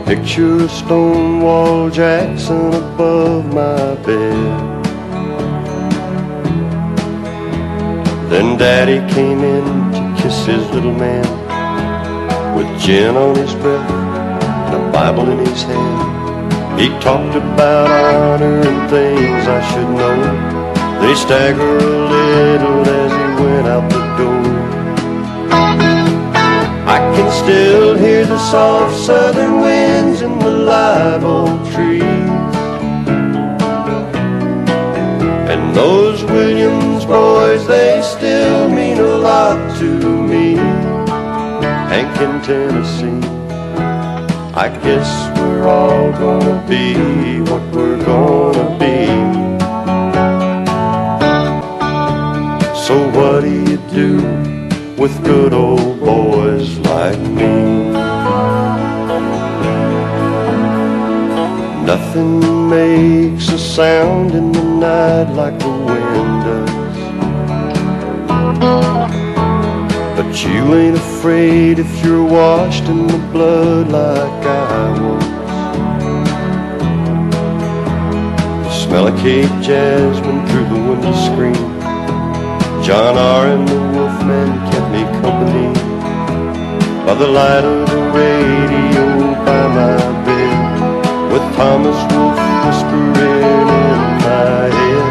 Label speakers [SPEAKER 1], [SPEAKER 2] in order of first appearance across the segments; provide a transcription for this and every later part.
[SPEAKER 1] Picture Stonewall Jackson above my bed. Then Daddy came in to kiss his little man, with gin on his breath and a Bible in his hand. He talked about honor and things I should know. They staggered a little as he went out the door. I can still hear the soft southern winds in the live oak trees, and those Williams boys, they still mean a lot to me. Hank in Tennessee, I guess we're all gonna be what we're gonna be. So what do you do with good old boys like me? Nothing makes a sound in the night like the wind does, but you ain't afraid if you're washed in the blood like I was. The smell of Cape jasmine through the window screen, John R. and the Wolfman kept me company by the light of the radio by my bed, with Thomas Wolfe whispering in my head.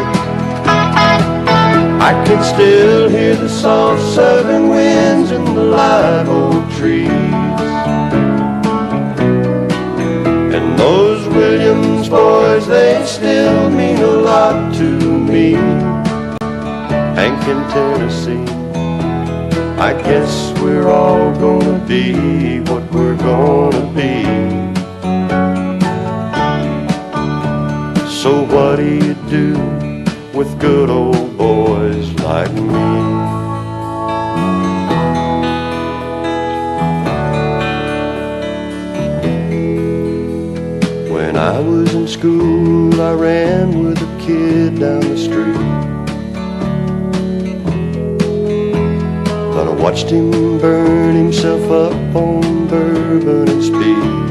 [SPEAKER 1] I can still hear the soft southern winds in the live oak trees, and those Williams boys, they still mean a lot to me. Hank in Tennessee, I guess we're all gonna be what we're gonna be. So what do you do with good old boys like me? When I was in school, I ran with a kid down the street, but I watched him burn himself up on bourbon and speed.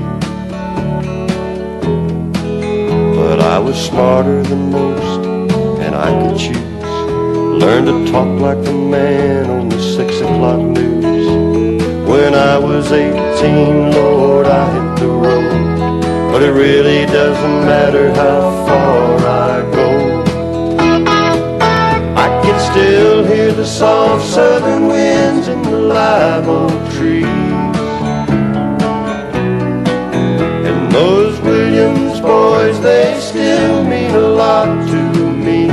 [SPEAKER 1] But I was smarter than most, and I could choose. Learned to talk like the man on the 6 o'clock news. When I was 18, Lord, I hit the road, but it really doesn't matter how far I go. I can still hear the soft southern winds in the live oak trees, and those Williams boys, they still mean a lot to me.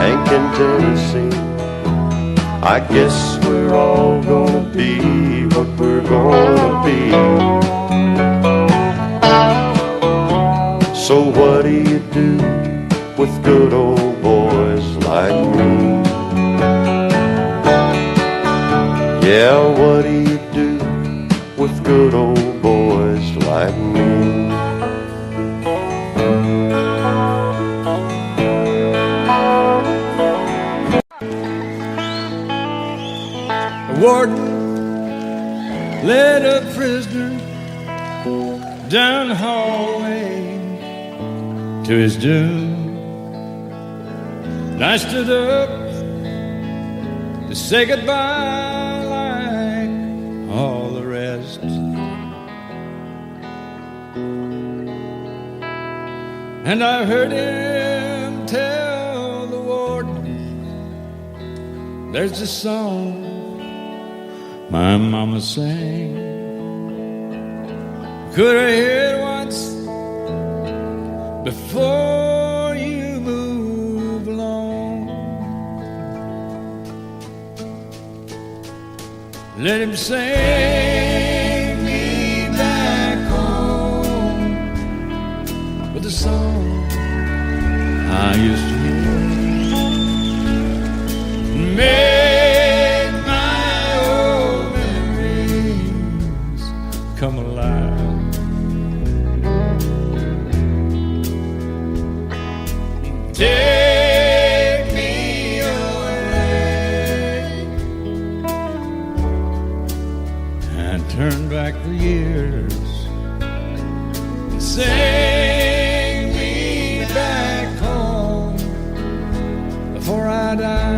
[SPEAKER 1] Hank in Tennessee, I guess we're all gonna be what we're gonna be. So what do you do with good old boys like me? Yeah, what do you do with good old boys like me?
[SPEAKER 2] The warden led a prisoner down the hallway to his doom, and I stood up to say goodbye like all the rest. And I heard him tell the warden, there's a song my mama sang. Could I hear it once before you move along? Let him sing me back home with a song I used to hear. Make my old memories come alive. Take me away and turn back the years I die.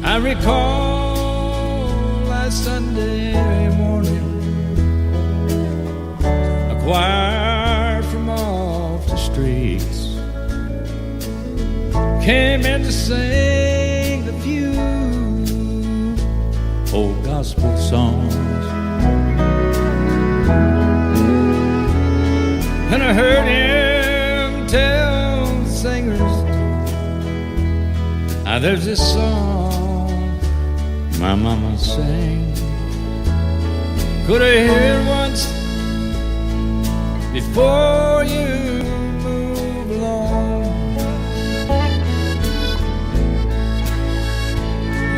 [SPEAKER 2] I recall last Sunday morning, a choir from off the streets came in to sing a few old gospel songs. And I heard him tell the singers, there's this song my mama sang. Could I hear it once before you move along?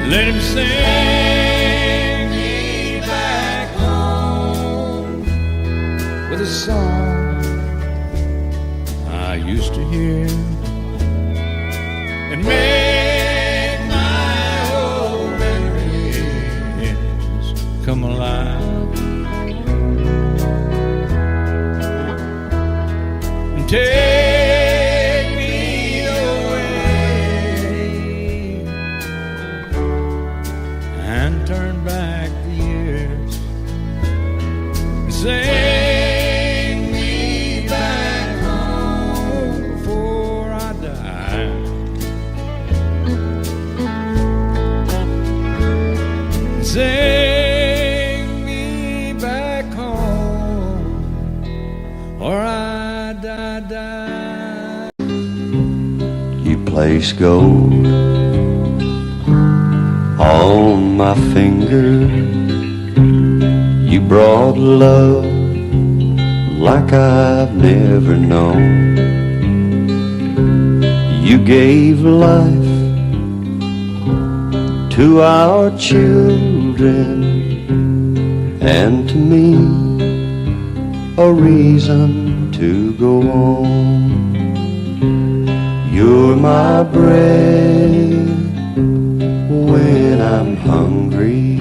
[SPEAKER 2] Let him sing me back home with a song I used to hear and make my old memories come alive and take me away and turn back the years and sing me back home before I die. Sing me back home, or I die.
[SPEAKER 1] You place gold on my finger. You brought love like I've never known. You gave life to our children, and to me a reason to go on. You're my bread when I'm hungry.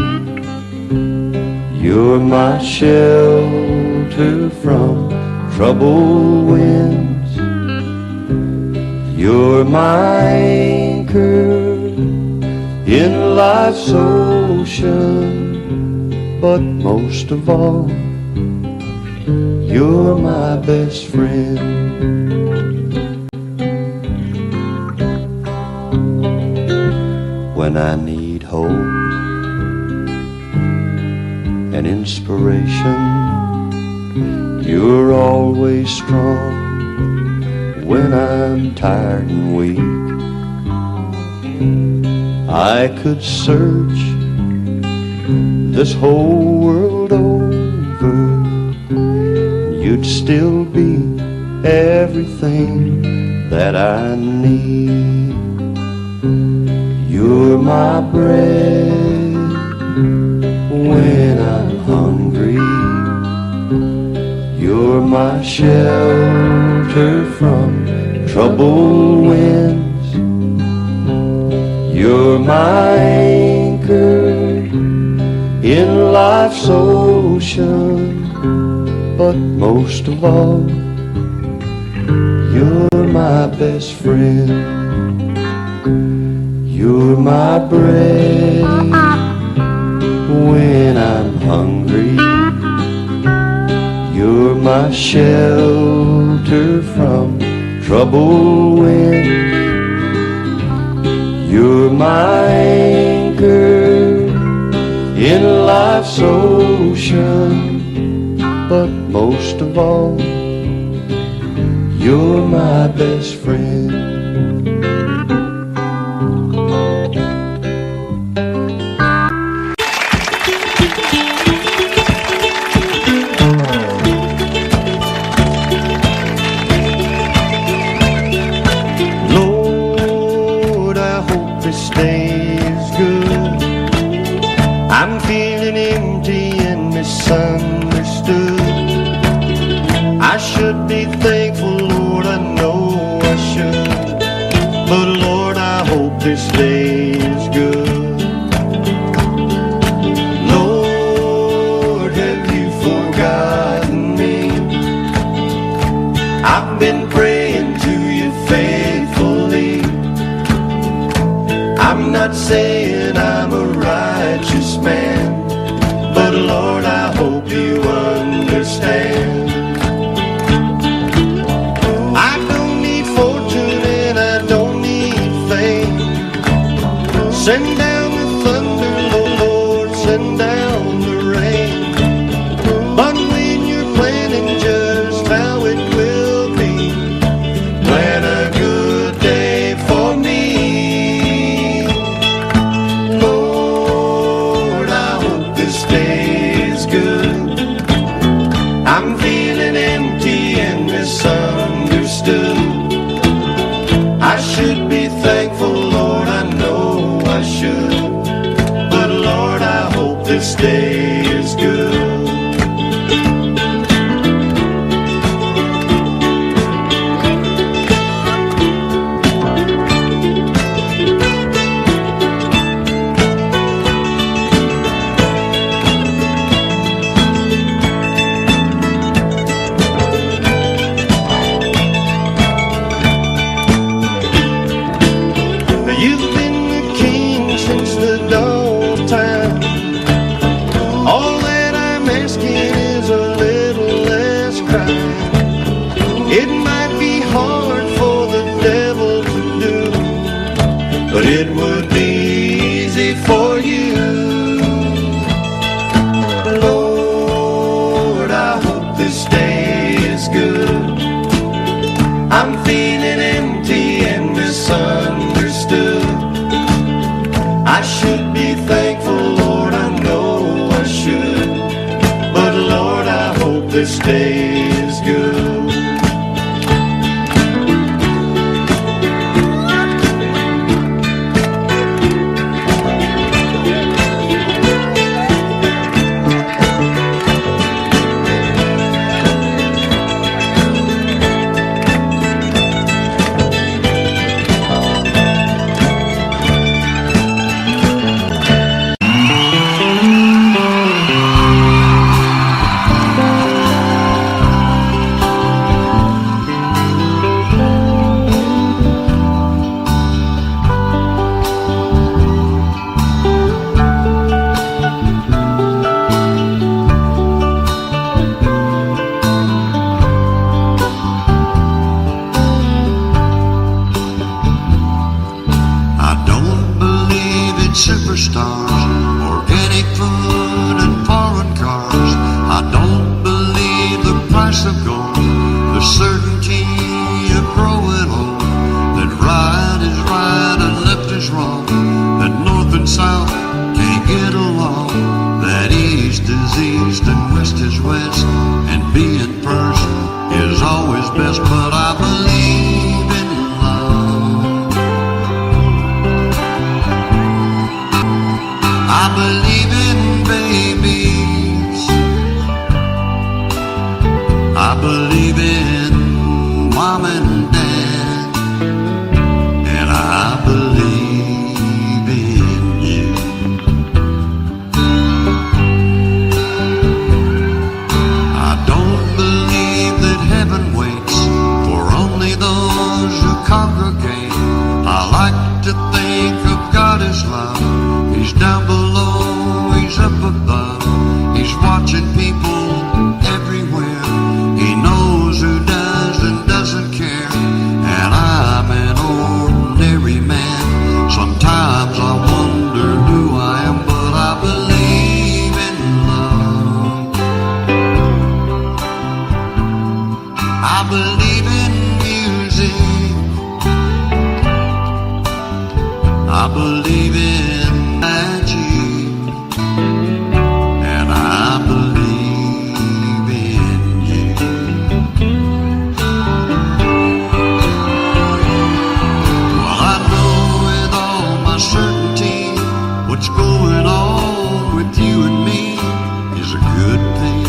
[SPEAKER 1] You're my shelter from troubled winds. You're my anchor in life's ocean, but most of all, you're my best friend. When I need hope and inspiration, you're always strong. When I'm tired and weak, I could search this whole world over, you'd still be everything that I need. You're my bread when I'm hungry. You're my shelter from troubled winds. You're my anchor in life's ocean, but most of all, you're my best friend. You're my bread when I'm hungry. You're my shelter from troubled winds. You're my anchor in life's ocean, but most of all, you're my best friend. Lord, I hope this day is good. I'm feeling empty and misunderstood. I should be thankful, Lord, I know I should. But Lord, I hope this day is good. Lord, have you forgotten me? I've been praying to you faithfully. I'm not saying I'm a righteous man, but Lord, I hope you understand. I don't need fortune and I don't need fame. Send down the thunder, Lord, send down the rain. But when you're planning just how it will be, plan a good day for me. Lord, I hope this day is good. I'm feeling empty and misunderstood. I should be thankful, Lord, I know I should. But Lord, I hope this day is good. You've been the king since the dawn of time. All that I'm asking is a little less crime. It might be hard for the devil to do, but it would be easy for you. Lord, I hope this day is good. I'm feeling empty and misunderstood. I should be thankful, Lord, I know I should. But Lord, I hope this day is good.
[SPEAKER 3] Superstars, organic food and foreign cars. I don't believe the price of gold, the certainty of growing old, that right is right and left is wrong, that north and south can't get along, that east is east and west is west, and being first is always best. But I believe in love. I believe in babies. I believe in mom and dad. And I believe in you. I don't believe that heaven waits for only those who congregate. I like to think of God as love. He's down below, he's up above. He's watching people everywhere. He knows who does and doesn't care. And I'm an ordinary man. Sometimes I wonder who I am, but I believe in love. I believe in believe. I believe in magic, and I believe in you. Well, I know with all my certainty what's going on with you and me is a good thing.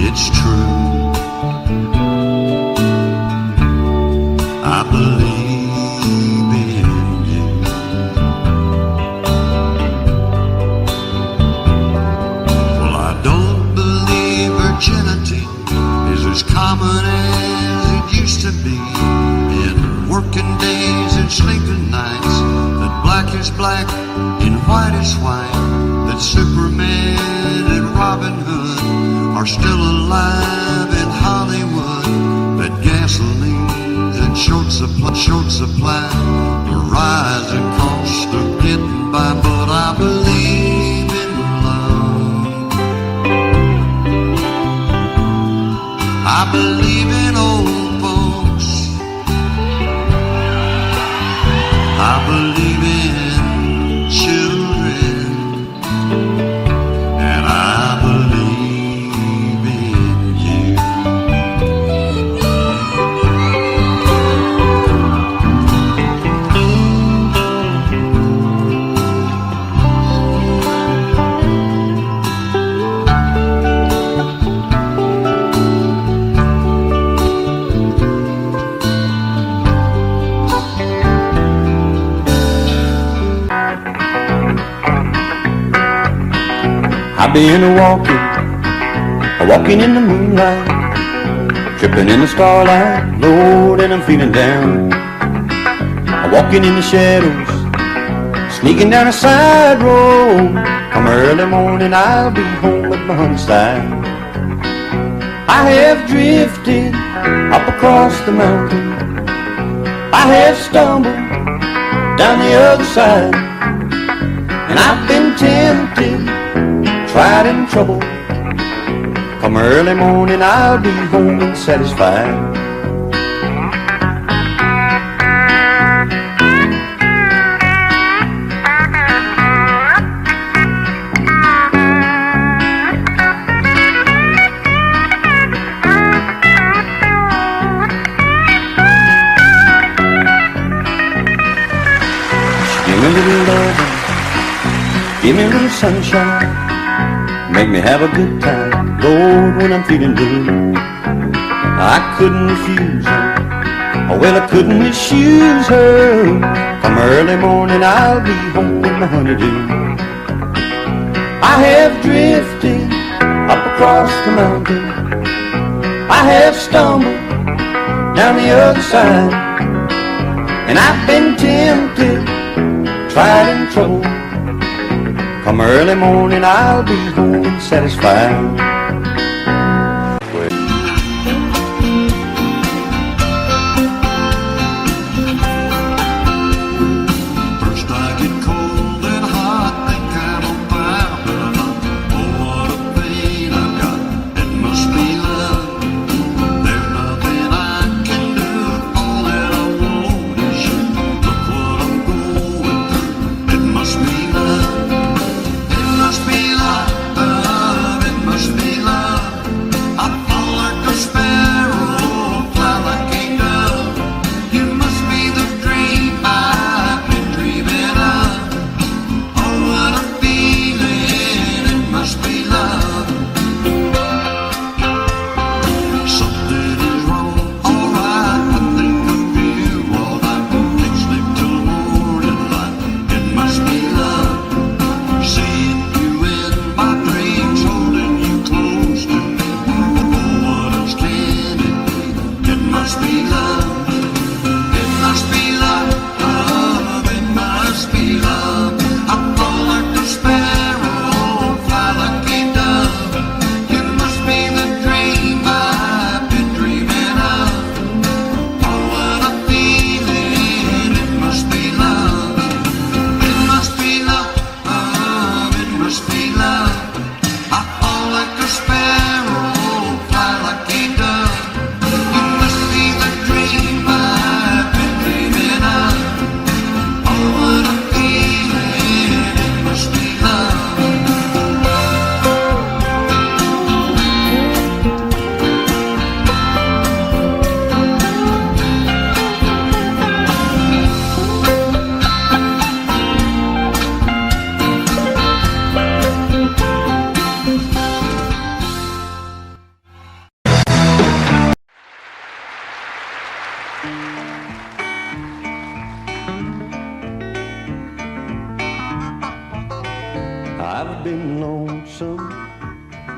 [SPEAKER 3] It's true. I believe in you. Well, I don't believe virginity is as common as it used to be. In working days and sleeping nights, that black is black and white is white, that Superman and Robin Hood are still alive in Hollywood, that gasoline's in short supply, the rising cost of getting by, but I believe in love. I believe in old folks. I believe in children, and I believe in you.
[SPEAKER 4] I've been walking in the moonlight, tripping in the starlight, Lord, and I'm feeling down. I'm walking in the shadows, sneaking down a side road. Come early morning, I'll be home with my honey side. I have drifted up across the mountain, I have stumbled down the other side, and I've been tempted, tried and troubled. Come early morning, I'll be home and satisfied. Give me a little love, give me a little sunshine, make me have a good time, Lord, when I'm feeling blue. I couldn't refuse her, oh well, I couldn't misuse her. Come early morning, I'll be home with my honeydew. I have drifted up across the mountain, I have stumbled down the other side, and I've been tempted, tried and troubled. Come early morning, I'll be home and satisfied.
[SPEAKER 3] First I get cold and hot, think I'm on fire, but I'm not. Oh, what a pain I've got, it must be love. There's nothing I can do, all that I want is you. Look what I'm going through, it must be love. It must be love, it must be love. I fall like a sparrow, fly like a dove. You must be the dream I've been dreaming of. Oh, what a feeling, it must be love. Something is wrong, alright, I think of you all night. Can't sleep till morning light, it must be love. Seeing you in my dreams, holding you close to me. Oh, what else can it be? It must be love. It must be love, it must be love. I fall like a sparrow, fly like a dove. You must be the dream I've been dreaming of. Oh, what a feeling, it must be love. It must be love, it must be love. I fall like a sparrow,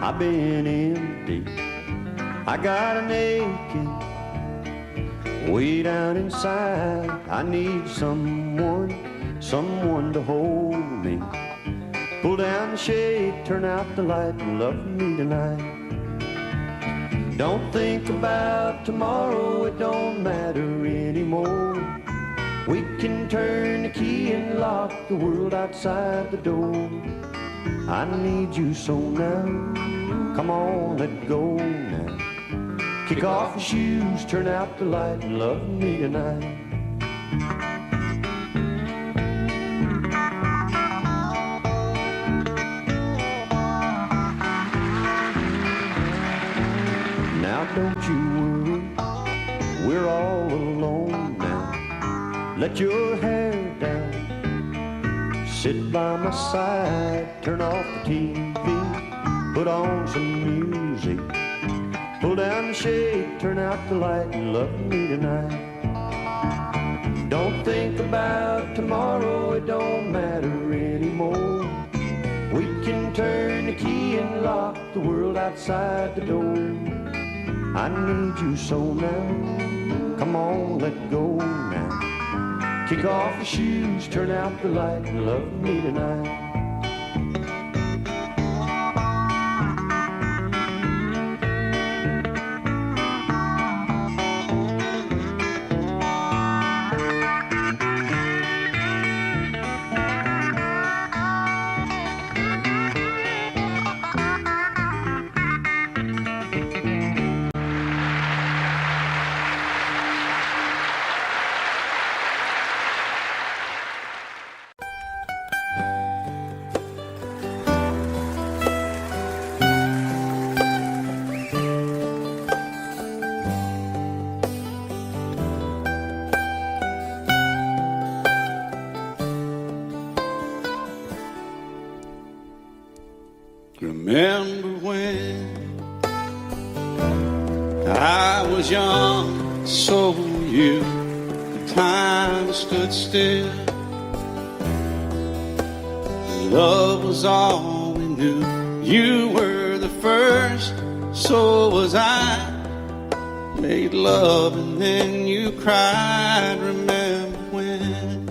[SPEAKER 4] I've been empty. I got an aching way down inside. I need someone to hold me. Pull down the shade, turn out the light, and love me tonight. Don't think about tomorrow, it don't matter anymore. We can turn the key and lock the world outside the door. I need you so now, come on, let go now. Kick off your shoes, turn out the light, and love me tonight. Now don't you worry, we're all alone now. Let your hair down, sit by my side, turn off the TV, put on some music. Pull down the shade, turn out the light, and love me tonight. Don't think about tomorrow, it don't matter anymore. We can turn the key and lock the world outside the door. I need you so now, come on, let go now. Kick off your shoes, turn out the light, and love me tonight.
[SPEAKER 2] Remember when I was young, so were you. The time stood still. Love was all we knew. You were the first, so was I. Made love and then you cried. Remember when?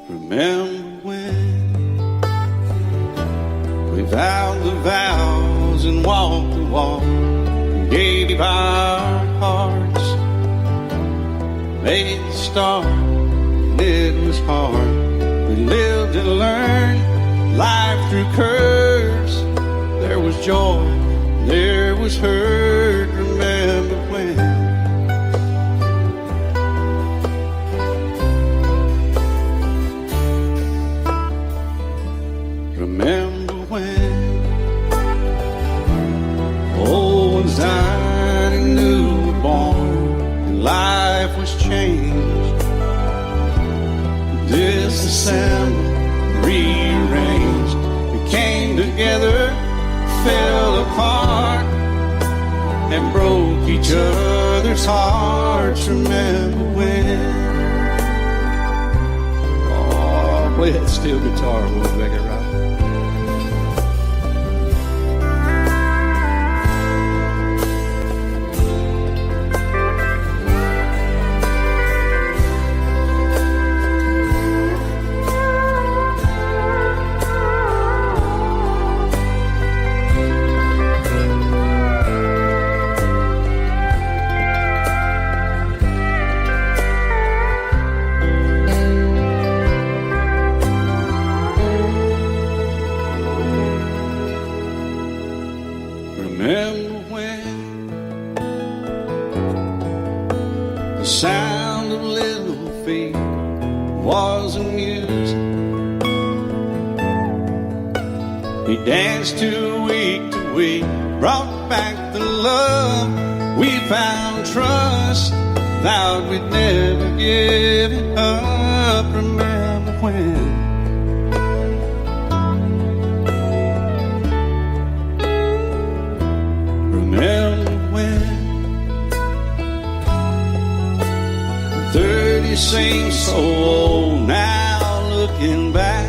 [SPEAKER 2] Remember when we vowed the vows and walked the walk and gave our hearts, made the start, and it was hard. We lived and learned life through curves. There was joy, there was hurt. Remember when? Remember when old ones died and new were born, and life was changed, disassembled, rearranged. We came together, fell apart, and broke each other's hearts. Remember when? Oh, play that steel guitar, we'll make it right. Remember when the sound of little feet was amusing? We danced to week, brought back the love. We found trust, vowed we'd never give it up. Remember when? Remember when 30 you seem so old now looking back.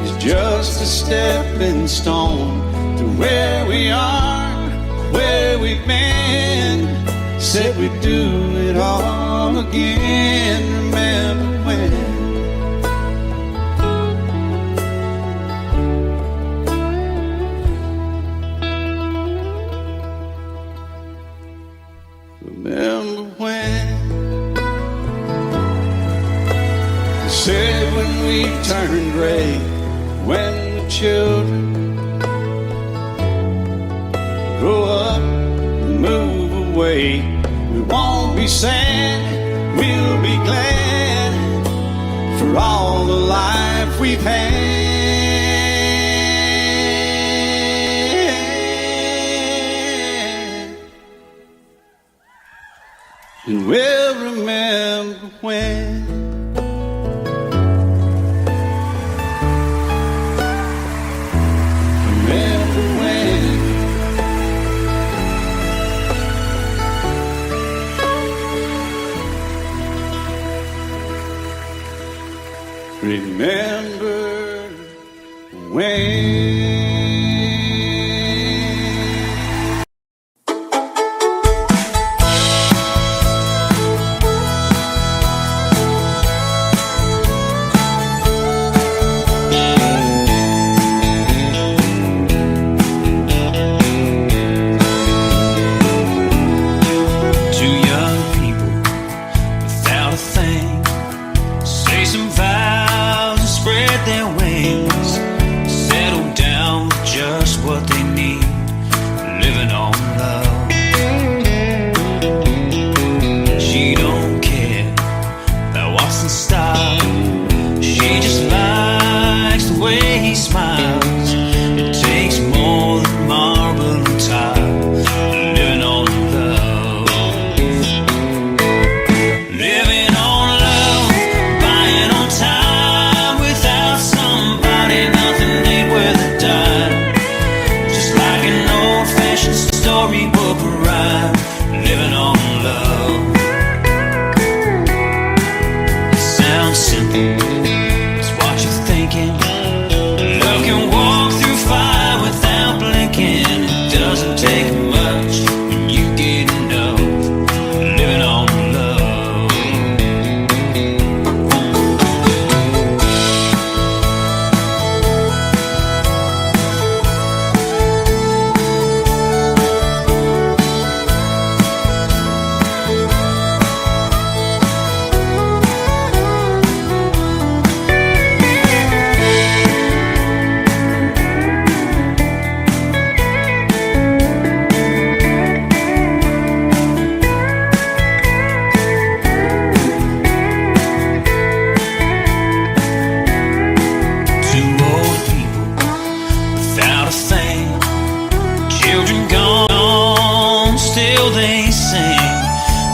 [SPEAKER 2] It's just a stepping stone to where we are, where we've been. Said we'd do it all again. Remember when? Remember when? They said when we turned gray, when the children grow up and move away, we won't be sad, we'll be glad for all the life we've had. And we'll remember when. Remember when. Remember when.
[SPEAKER 5] Two young people without a thing say some vows and spread their wings, settle down with just what they need, living on love. She don't care about what's in style, she just likes the way he smiles. It takes more than marble and tile, living on love. Living on love, buying on time. Without somebody, nothing ain't worth a dime. Just like an old-fashioned storybook rhyme, living on love. It sounds simple, it's what you're thinking. Love can walk through fire without blinking. It doesn't take much when you get enough, living on love. Two old people without a thing, children gone, still they sing,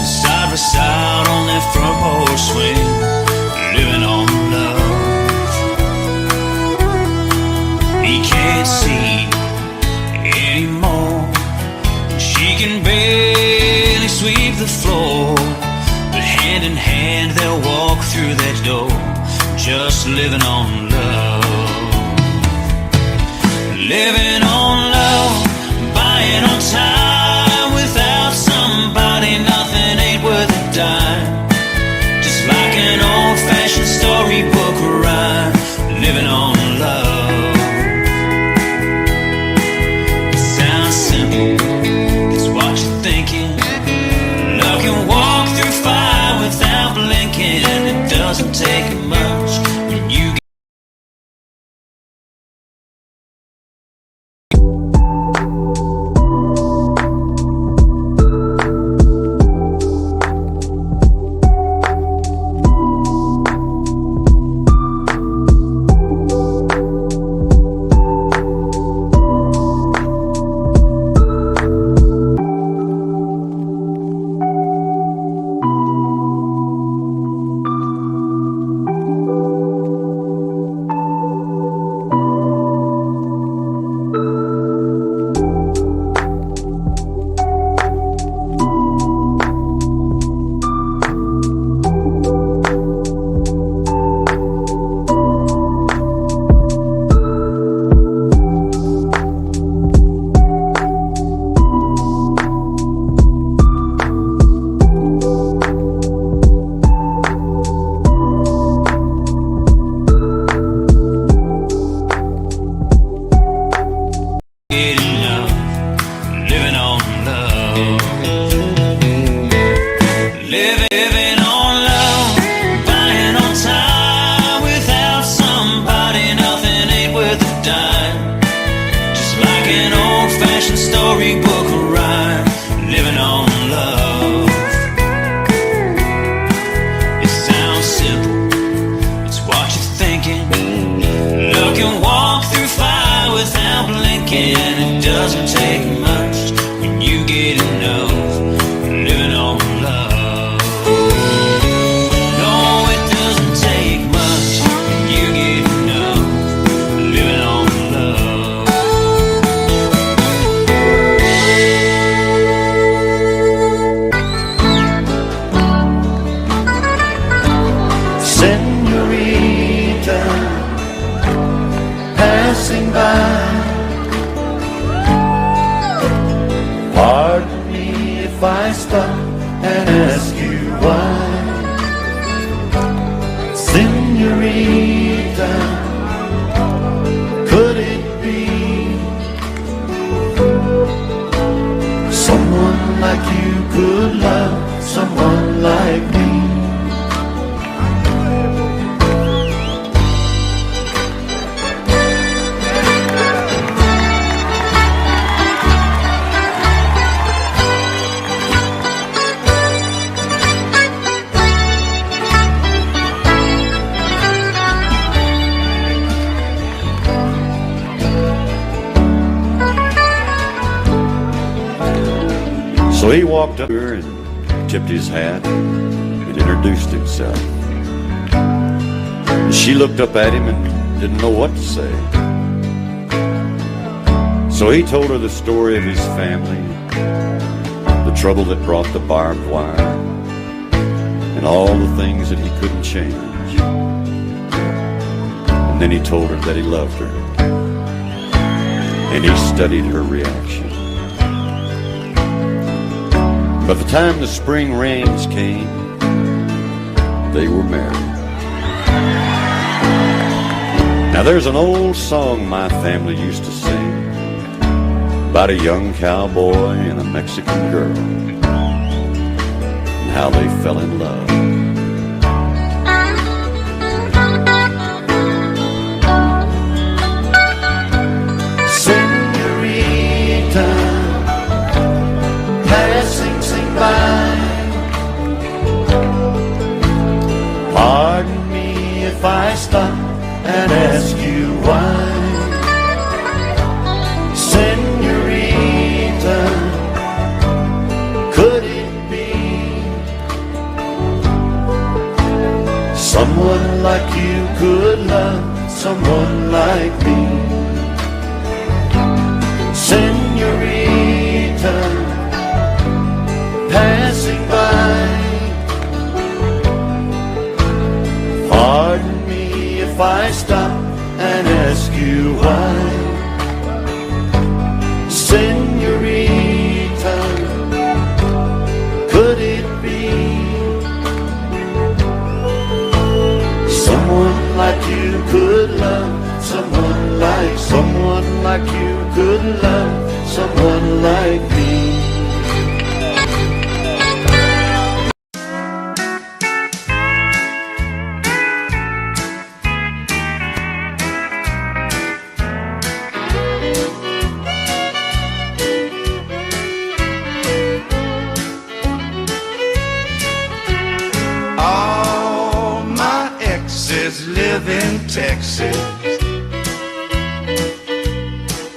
[SPEAKER 5] side by side on their front porch swing, living on love. He can't see anymore, she can barely sweep the floor, but hand in hand they'll walk through that door, just living on love. Living on love, buying on time. Without somebody, nothing ain't worth a dime. Just like an old-fashioned storybook rhyme, living on love. It sounds simple, it's what you're thinking. Love can walk through fire without blinking. It doesn't take much when you thinking it doesn't take much when you get enough living on love. No, it doesn't take much when you get enough living on love.
[SPEAKER 4] Senorita, passing by, pardon me if I stop and ask you why. Senorita, could it be someone like you could love someone like me? So he walked up to her and tipped his hat and introduced himself. She looked up at him and didn't know what to say. So he told her the story of his family, the trouble that brought the barbed wire, and all the things that he couldn't change. And then he told her that he loved her. And he studied her reaction. By the time the spring rains came, they were married. Now there's an old song my family used to sing about a young cowboy and a Mexican girl and how they fell in love. Senorita, passing by, pardon me if I stop and ask you why. Senorita, could it be someone like you could love someone like me? Senorita, passing by, pardon me if I stop and ask you why. Senorita, could it be someone like you could love someone like you could love someone like me?
[SPEAKER 2] All my exes live in Texas,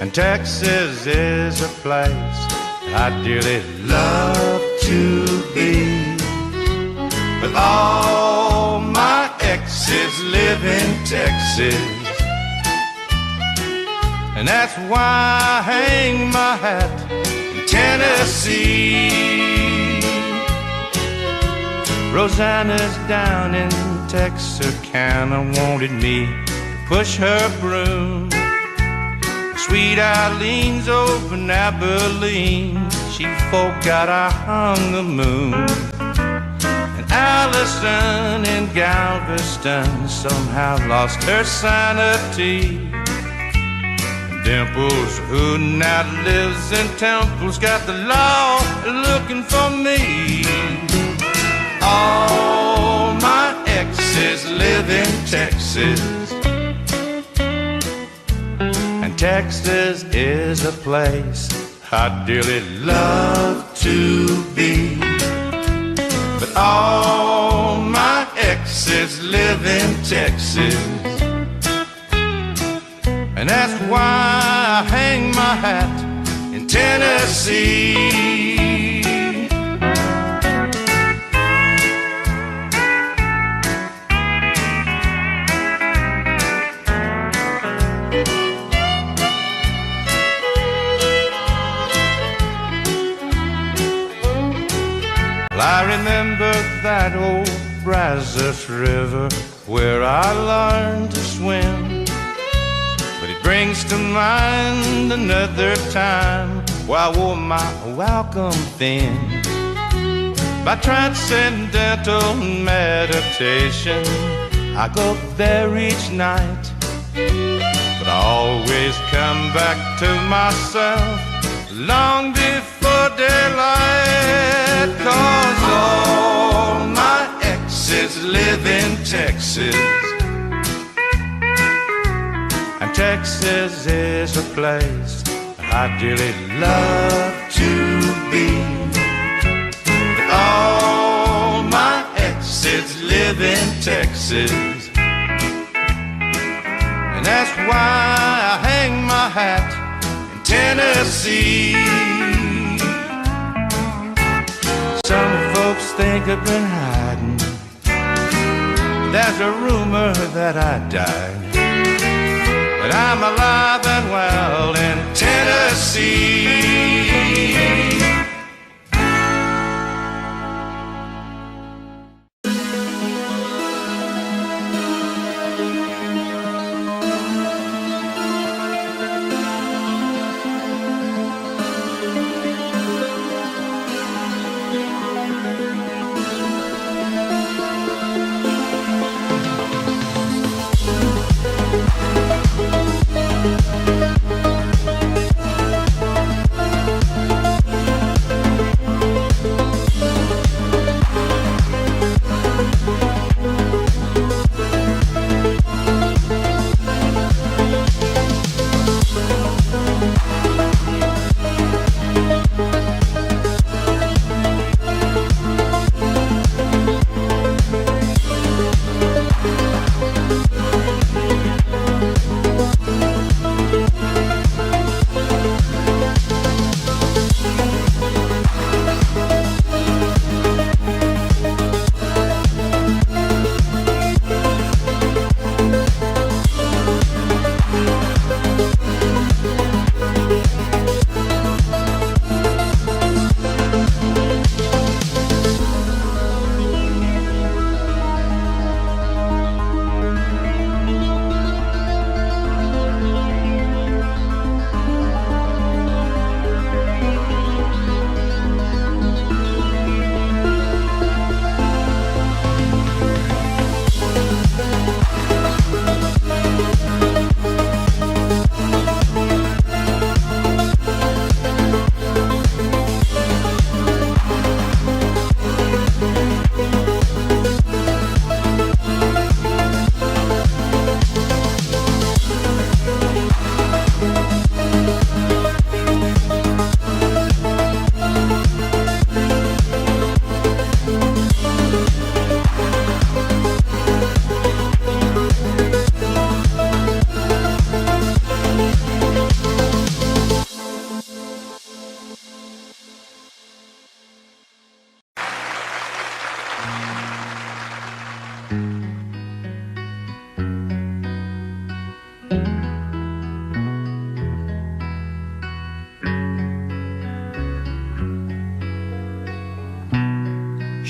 [SPEAKER 2] and Texas is a place I'd dearly love to be. But all my exes live in Texas, and that's why I hang my hat in Tennessee. Rosanna's down in Texarkana wanted me to push her broom. Sweet Eileen's over in Abilene, she forgot I hung the moon. And Allison in Galveston somehow lost her sanity. And Dimples, who now lives in Temple's, got the law looking for me. All my exes live in Texas, and Texas is a place I'd dearly love to be. But all my exes live in Texas, and that's why I hang my
[SPEAKER 6] my hat in Tennessee. I remember that old Brazos River where I learned to swim, but it brings to mind another time where I wore my welcome thin. By transcendental meditation, I go there each night, but I always come back to myself long before daylight. 'Cause all my exes live in Texas, and Texas is a place I dearly love to be. But all my exes live in Texas, and that's why I hang my hat in Tennessee. Some folks think I've been hiding. There's a rumor that I died, but I'm alive and well in Tennessee.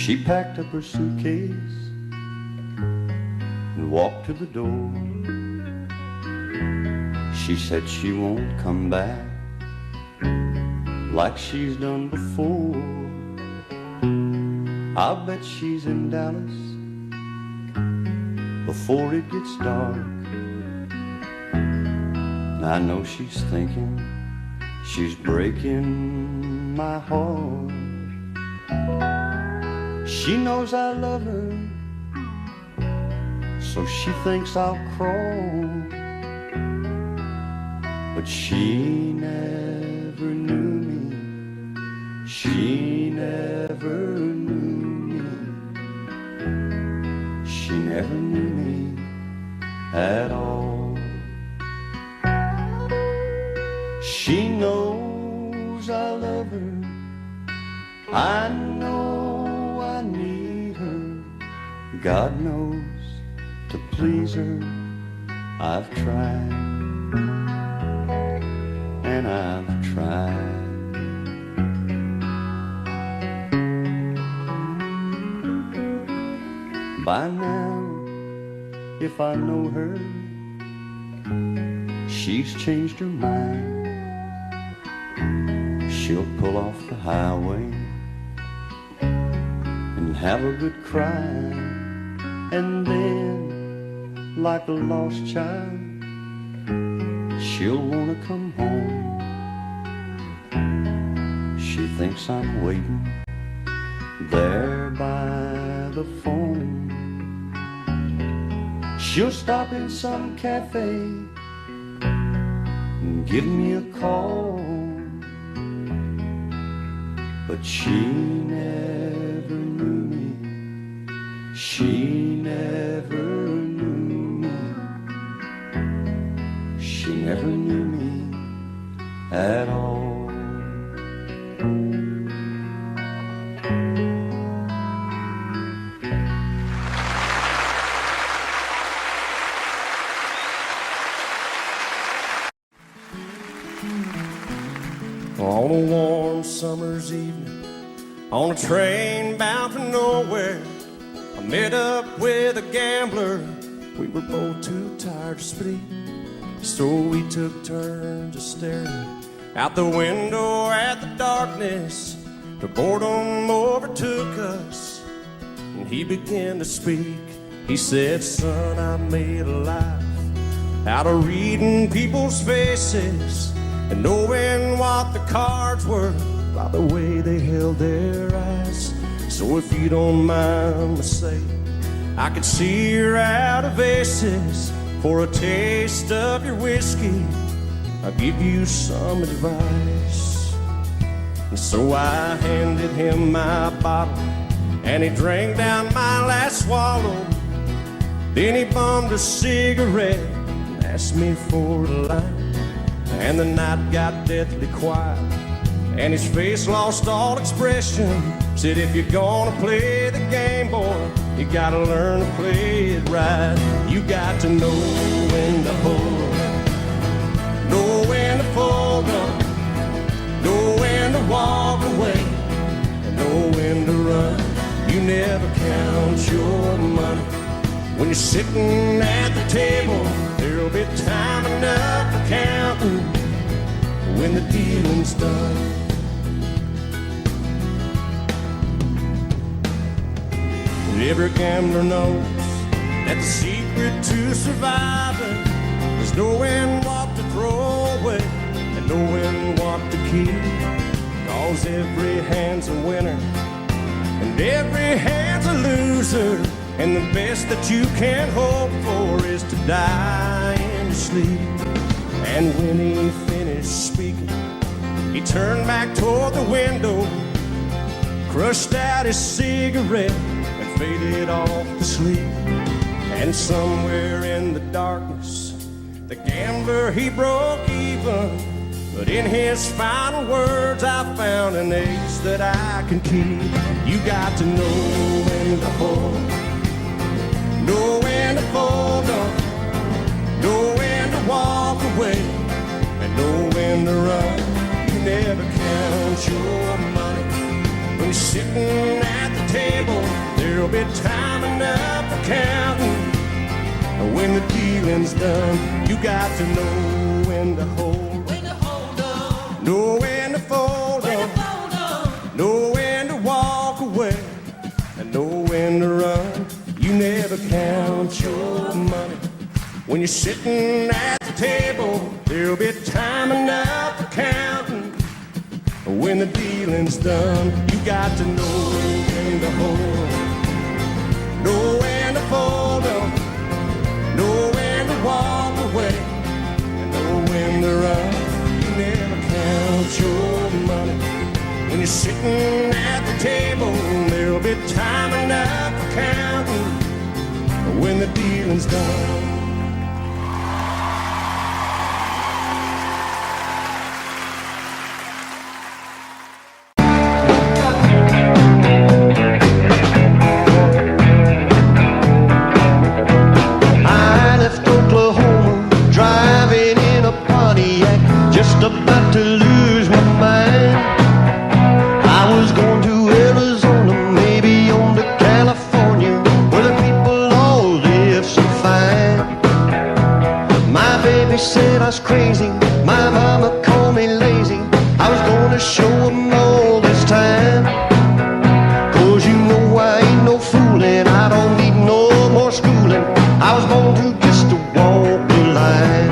[SPEAKER 4] She packed up her suitcase and walked to the door. She said she won't come back like she's done before. I'll bet she's in Dallas before it gets dark. And I know she's thinking she's breaking my heart. She knows I love her, so she thinks I'll crawl. But she never knew me. She never knew me. She never knew me at all. She She knows I love her. I know I need her. God knows to please her I've tried, and I've tried. By now, if I know her, she's changed her mind. She'll pull off the highway and have a good cry, and then, like a lost child, she'll wanna come home. She thinks I'm waiting there by the phone. She'll stop in some cafe and give me a call, but she never knew me. She never knew me. She never knew me at all.
[SPEAKER 6] On a warm summer's evening, on a train bound for nowhere, I met up with a gambler. We were both too tired to speak, so we took turns of staring out the window at the darkness. The boredom overtook us, and he began to speak. He said, "Son, I made a life out of reading people's faces and knowing what the cards were by the way they held their eyes. So if you don't mind me saying, I could see you're out of aces. For a taste of your whiskey, I'll give you some advice." And so I handed him my bottle, and he drank down my last swallow. Then he bummed a cigarette and asked me for a line. And the night got deathly quiet, and his face lost all expression. Said, "If you're gonna play the game, boy, you gotta learn to play it right. You got to know when to hold up, know when to fold up, know when to walk away, and know when to run. You never count your money when you're sitting at the table. There'll be time enough for counting when the dealing's done." Every gambler knows that the secret to surviving is knowing what to throw away and knowing what to keep. 'Cause every hand's a winner and every hand's a loser, and the best that you can hope for is to die in your sleep. And when he finished speaking, he turned back toward the window, crushed out his cigarette, and faded off to sleep. And somewhere in the darkness, the gambler, he broke even. But in his final words, I found an ace that I can keep. You got to know when to hold, know when to fold up, know when to walk away, and know when to run. You never count your money when you're sitting at the table. There'll be time enough for counting when the dealing's done. You got to know when to hold, know when to fold up, know when to walk away, and know when to run. You never count your money when you're sitting at the table. There'll be time enough for counting when the dealing's done. You got to know when to hold, know when to fold up, know when to walk away, and know when to run. You never count your money when you're sitting at the table. There'll be time enough for counting when the dealing's done.
[SPEAKER 1] was crazy. My mama called me lazy. I was gonna show 'em all this time. 'Cause you know I ain't no fooling. I don't need no more schooling. I was born to just to walk the line.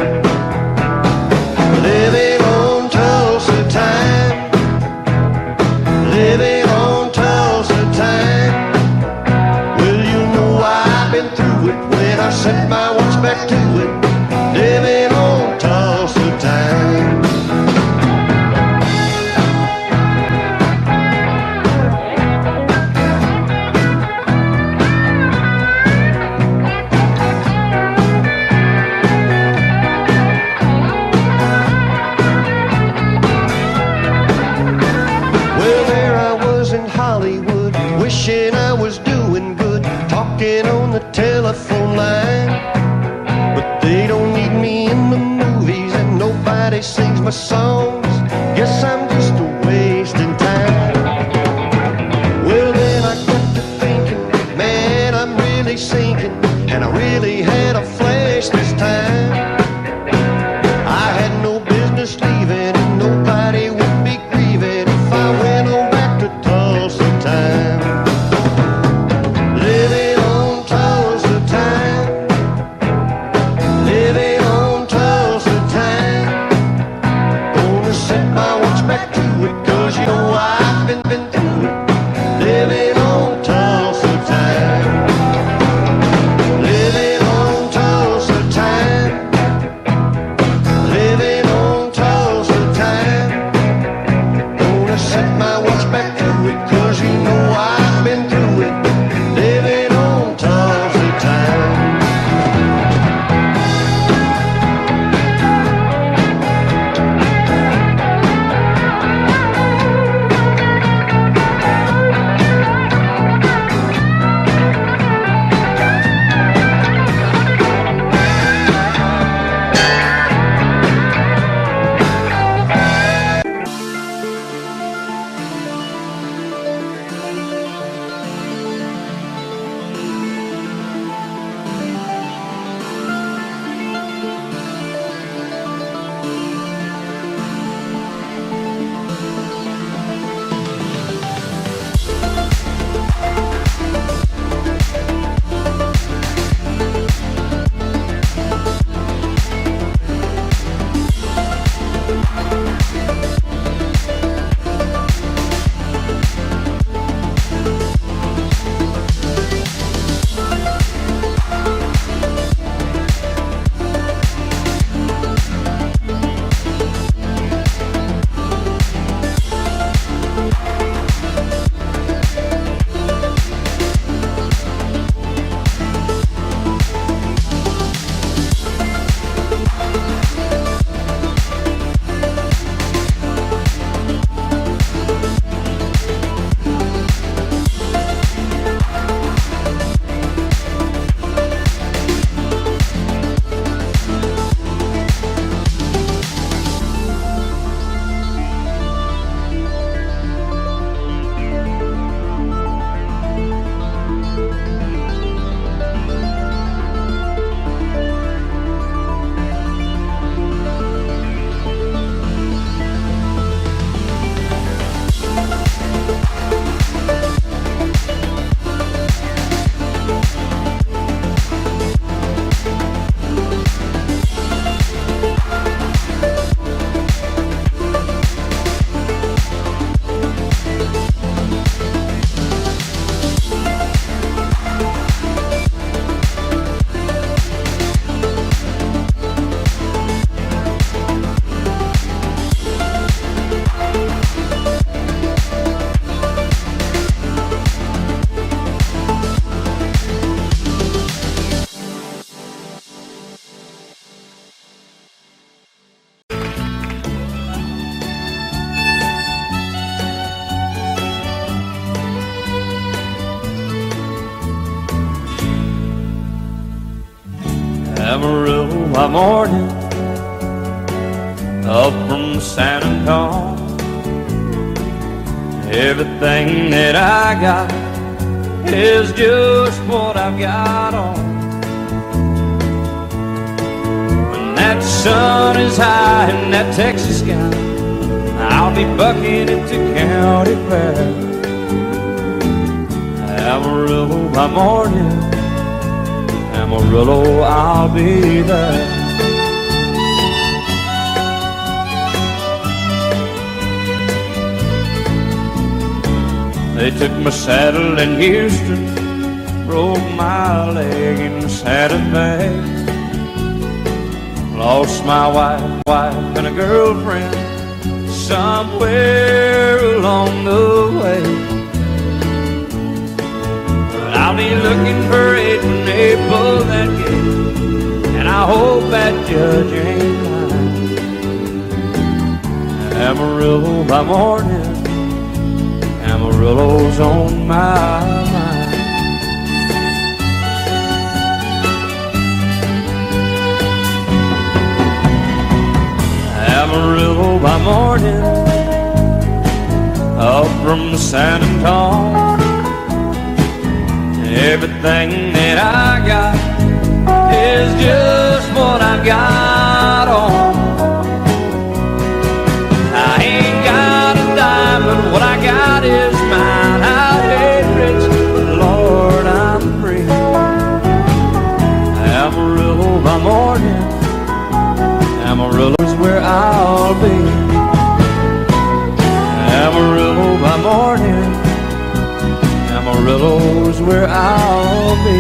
[SPEAKER 1] Living on Tulsa time. Living on Tulsa time. Well, you know I've been through it when I set my watch back to it. Living on Tulsa time. Well, there I was in Hollywood, wishing I was doing good, talking on the telephone line. But they don't need me in the movies, and nobody sings my songs. Guess I'm just wasting time. Well, then I got to thinking, man, I'm really sinking, and I really had a flash this time. I had no business leaving, and nobody would be grieving if I went on back to Tulsa time. Living on Tulsa time. Living on Tulsa time. Gonna set my watch back to it, 'cause you know I've been through it. Living on Tulsa time. Living on Tulsa time. Living on Tulsa time. Gonna set my watch back to it, 'cause you know I've been through it. Living on Tulsa time.
[SPEAKER 4] Amarillo by morning, up from San Antonio. Everything that I got is just what I've got on. When that sun is high in that Texas sky, I'll be bucking at the county fair. Amarillo by morning, Amarillo, I'll be there. They took my saddle in Houston, broke my leg in Santa Fe. Lost my wife and a girlfriend somewhere along the way. But I'll be looking for it when they pull that gate, and I hope that judge ain't lying. Amarillo by morning, Amarillo's on my mind. Amarillo by morning, up from San Antonio. Everything that I got is just what I got on. I ain't got a dime, but what I got is mine. I ain't rich, but Lord, I'm free. Amarillo by morning, Amarillo's where I'll be. Amarillo by morning, Amarillo's where I'll be.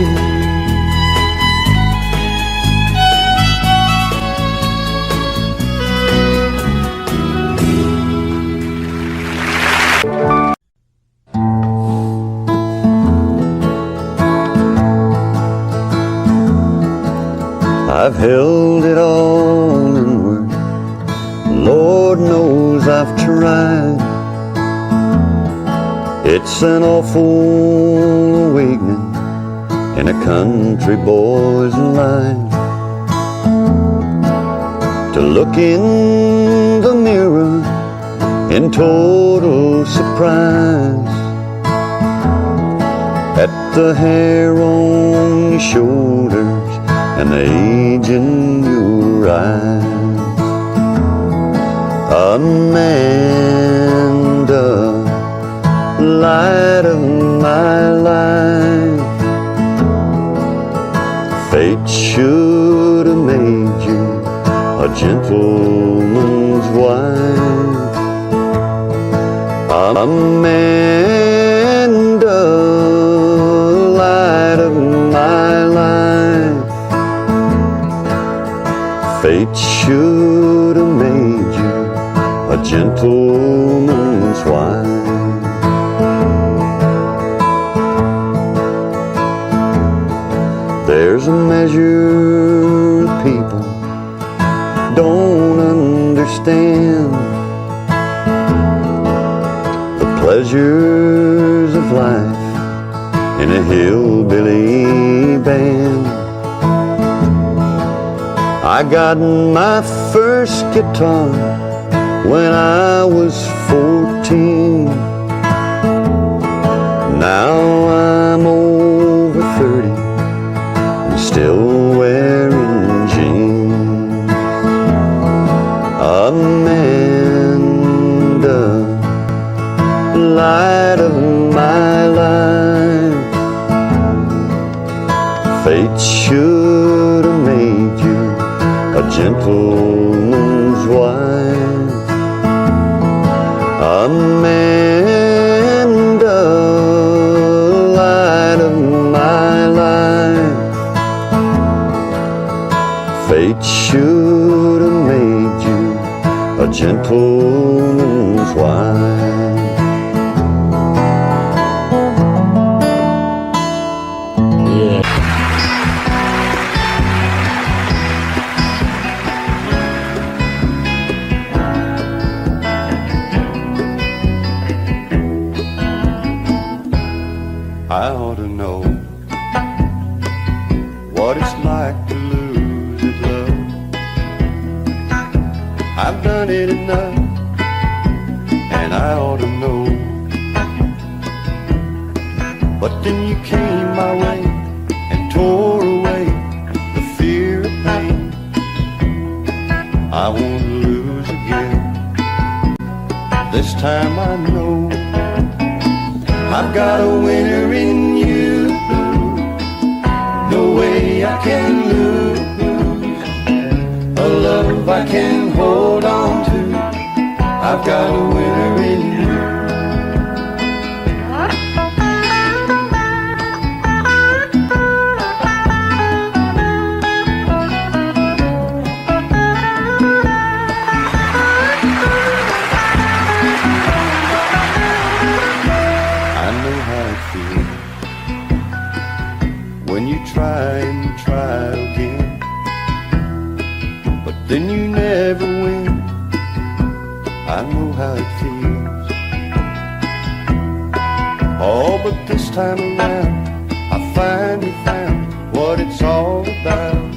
[SPEAKER 1] I've held it all inward, Lord knows I've tried. It's an awful awakening in a country boy's life, to look in the mirror in total surprise at the hair on your shoulders and the age in your eyes. Amanda, light of my life, fate should have made you a gentleman's wife. Amanda, light of my life, fate should have made you a gentleman's wife. There's a measure of people don't understand the pleasures of life in a hillbilly band. I got my first guitar when I was 14. Now I'm over 30 and still wearing jeans. Amanda, light of my life, fate should have made you a gentleman's wife. Amanda, light of my life, fate should have made you a gentleman's wife. I ought to know what it's like to lose his love. I've done it enough, and I ought to know. But then you came my way and tore away the fear of pain. time I know I've got a winner in you. No way I can lose a love I can hold on to. I've got a winner in you. When you try and try again, but then you never win. I know how it feels. Oh, but this time around I finally found what it's all about.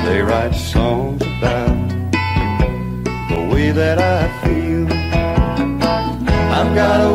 [SPEAKER 1] They write songs about the way that I feel. I've got a